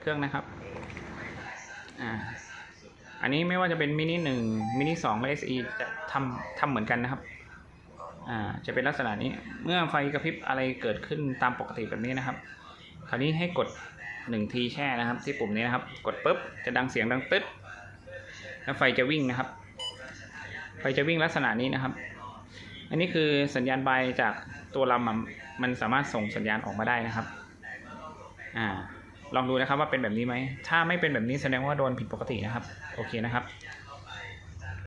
เครื่องนะครับอันนี้ไม่ว่าจะเป็นมินิ1มินิ2และ SE จะทำเหมือนกันนะครับจะเป็นลักษณะนี้เมื่อไฟกระพริบอะไรเกิดขึ้นตามปกติแบบนี้นะครับคราวนี้ให้กด1ทีแช่นะครับที่ปุ่มนี้นะครับกดปุ๊บจะดังเสียงดังตึ๊ดแล้วไฟจะวิ่งนะครับไฟจะวิ่งลักษณะนี้นะครับอันนี้คือสัญญาณไบจากตัวลำมันสามารถส่งสัญญาณออกมาได้นะครับลองดูนะครับว่าเป็นแบบนี้ไหมถ้าไม่เป็นแบบนี้แสดงว่าโดนผิดปกตินะครับโอเคนะครับ